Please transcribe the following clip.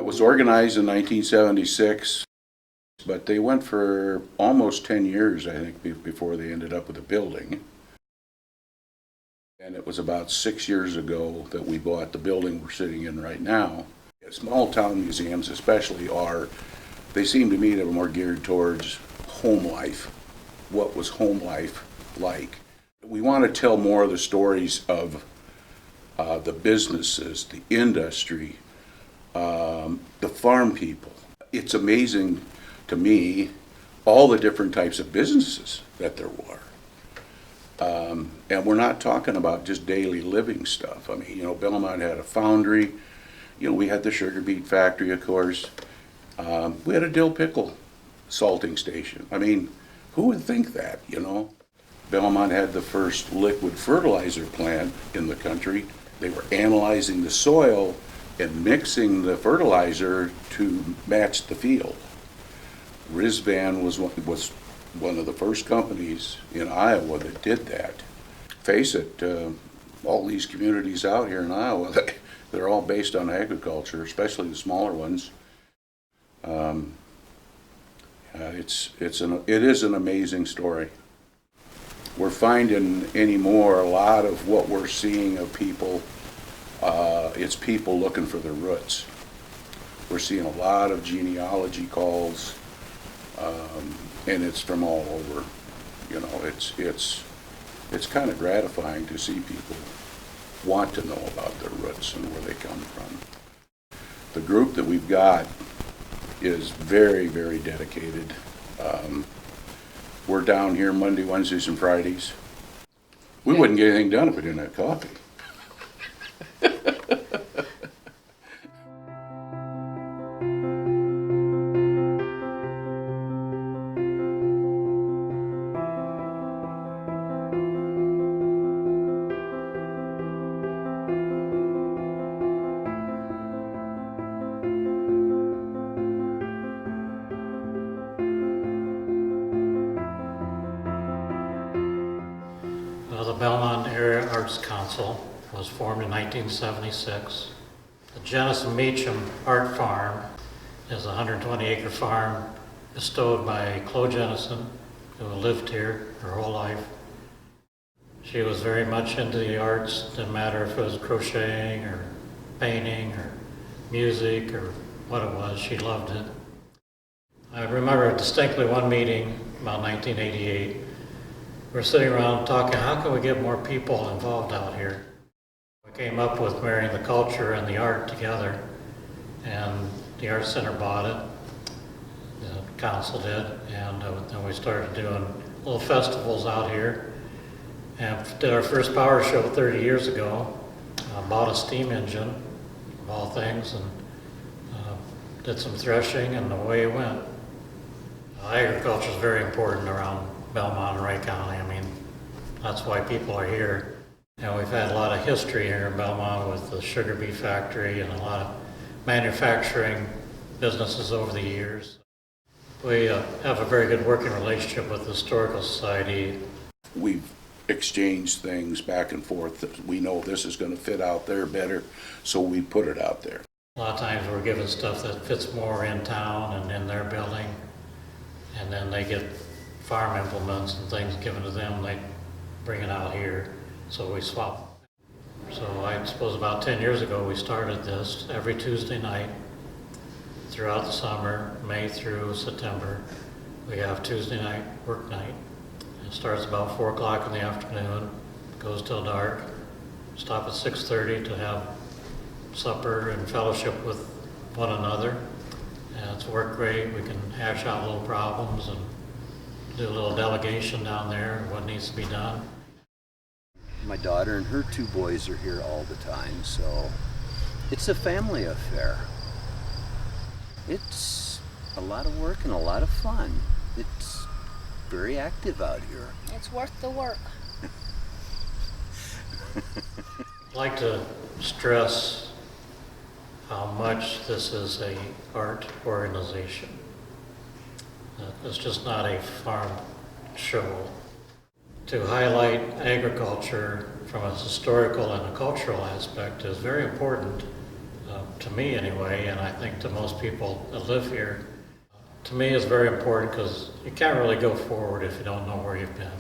It was organized in 1976, but they went for almost 10 years, I think, before they ended up with a building. And it was about 6 years ago that we bought the building we're sitting in right now. Small town museums especially they seem to me to be more geared towards home life. What was home life like? We want to tell more of the stories of the businesses, the industry, the farm people. It's amazing to me all the different types of businesses that there were. And we're not talking about just daily living stuff. I mean, Belmond had a foundry. We had the sugar beet factory, of course. We had a dill pickle salting station. I mean, who would think that, Belmond had the first liquid fertilizer plant in the country. They were analyzing the soil and mixing the fertilizer to match the field. Rizvan was one of the first companies in Iowa that did that. Face it, all these communities out here in Iowa, they're all based on agriculture, especially the smaller ones. It is an amazing story. We're finding anymore a lot of what we're seeing of people. It's people looking for their roots. We're seeing a lot of genealogy calls, and it's from all over. It's kind of gratifying to see people want to know about their roots and where they come from. The group that we've got is very, very dedicated. We're down here Monday, Wednesdays, and Fridays. We wouldn't get anything done if we didn't have coffee. The Belmond Area Arts Council was formed in 1976. The Jenison Meacham Art Farm is a 120-acre farm bestowed by Chloe Jenison, who lived here her whole life. She was very much into the arts. Didn't matter if it was crocheting or painting or music or what it was, she loved it. I remember distinctly one meeting about 1988. We're sitting around talking, how can we get more people involved out here? We came up with marrying the culture and the art together, and the Art Center bought it, the council did, and then we started doing little festivals out here, and did our first power show 30 years ago, bought a steam engine, of all things, and did some threshing, and away it went. Agriculture is very important around Belmond and Wright County. I mean, that's why people are here. And we've had a lot of history here in Belmond with the sugar beet factory and a lot of manufacturing businesses over the years. We have a very good working relationship with the Historical Society. We've exchanged things back and forth. We know this is going to fit out there better, so we put it out there. A lot of times we're given stuff that fits more in town and in their building, and then they get farm implements and things given to them, they bring it out here, so we swap. So I suppose about 10 years ago we started this every Tuesday night throughout the summer, May through September. We have Tuesday night work night. It starts about 4 o'clock in the afternoon, goes till dark. Stop at 6:30 to have supper and fellowship with one another. And it's worked great. We can hash out little problems and do a little delegation down there, what needs to be done. My daughter and her 2 boys are here all the time, so it's a family affair. It's a lot of work and a lot of fun. It's very active out here. It's worth the work. I'd like to stress how much this is an art organization. It's just not a farm show. To highlight agriculture from a historical and a cultural aspect is very important to me anyway, and I think to most people that live here. To me, it's very important because you can't really go forward if you don't know where you've been.